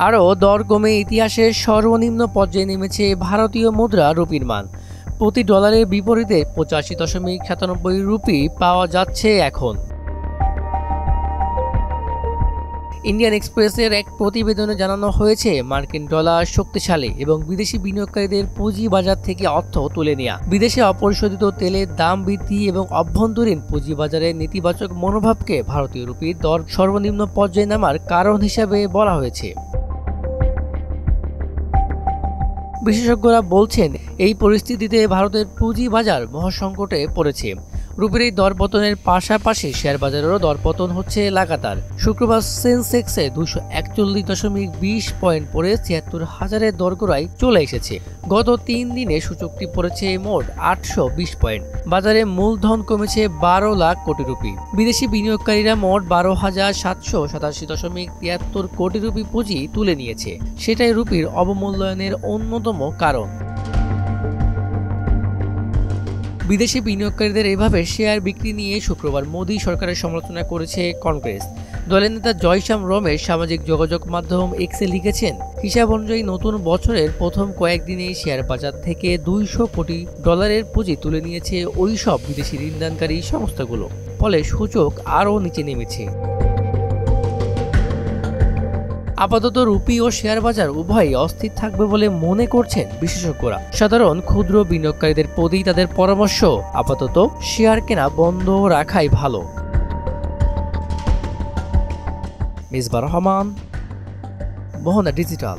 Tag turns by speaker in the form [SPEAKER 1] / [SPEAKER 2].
[SPEAKER 1] আরও দর কমে ইতিহাসের সর্বনিম্ন পর্যায়ে নেমেছে ভারতীয় মুদ্রা রুপির মান। প্রতি ডলারের বিপরীতে 85.97 রুপি পাওয়া যাচ্ছে এখন। ইন্ডিয়ান এক্সপ্রেসের এক প্রতিবেদনে জানানো হয়েছে, মার্কিন ডলার শক্তিশালী এবং বিদেশি বিনিয়োগকারীদের পুঁজি বাজার থেকে অর্থ তুলে নেওয়া, বিদেশে অপরিশোধিত তেলের দাম বৃদ্ধি এবং অভ্যন্তরীণ পুঁজিবাজারের নেতিবাচক মনোভাবকে ভারতীয় রুপির দর সর্বনিম্ন পর্যায়ে নামার কারণ হিসাবে বলা হয়েছে। বিশেষজ্ঞরা বলছেন, এই পরিস্থিতিতে ভারতের পুঁজিবাজার মহাসংকটে পড়েছে। রুপির এই দরপতনের পাশাপাশি শেয়ার বাজারেরও দরপতন হচ্ছে লাগাতার। শুক্রবার সেন্সেক্সে 241.20 পয়েন্ট পড়ে ৭৬,০০০-এর দরগোড়ায় চলে এসেছে। গত 3 দিনে সূচকটি পড়েছে মোট 820 পয়েন্ট। বাজারে মূলধন কমেছে 12 লাখ কোটি রুপি। বিদেশি বিনিয়োগকারীরা মোট 12,787.73 কোটি রুপি পুঁজি তুলে নিয়েছে। সেটাই রুপির অবমূল্যায়নের অন্যতম কারণ। বিদেশি বিনিয়োগকারীদের এভাবে শেয়ার বিক্রি নিয়ে শুক্রবার মোদী সরকারের সমালোচনা করেছে কংগ্রেস। দলের নেতা জয়শ্যাম রমেশ সামাজিক যোগাযোগ মাধ্যম এক্সে লিখেছেন, হিসাব অনুযায়ী নতুন বছরের প্রথম কয়েকদিনেই শেয়ার বাজার থেকে 200 কোটি ডলারের পুঁজি তুলে নিয়েছে ওই সব বিদেশি ঋণদানকারী সংস্থাগুলো। ফলে সূচক আরও নিচে নেমেছে। আপাতত রুপি ও শেয়ার বাজার উভয়ই অস্থির থাকবে বলে মনে করছেন বিশেষজ্ঞরা। সাধারণ ক্ষুদ্র বিনিয়োগকারীদের প্রতি তাদের পরামর্শ, আপাতত শেয়ার কেনা বন্ধ রাখাই ভালো। মিসবাহ রহমান, মোহনা ডিজিটাল।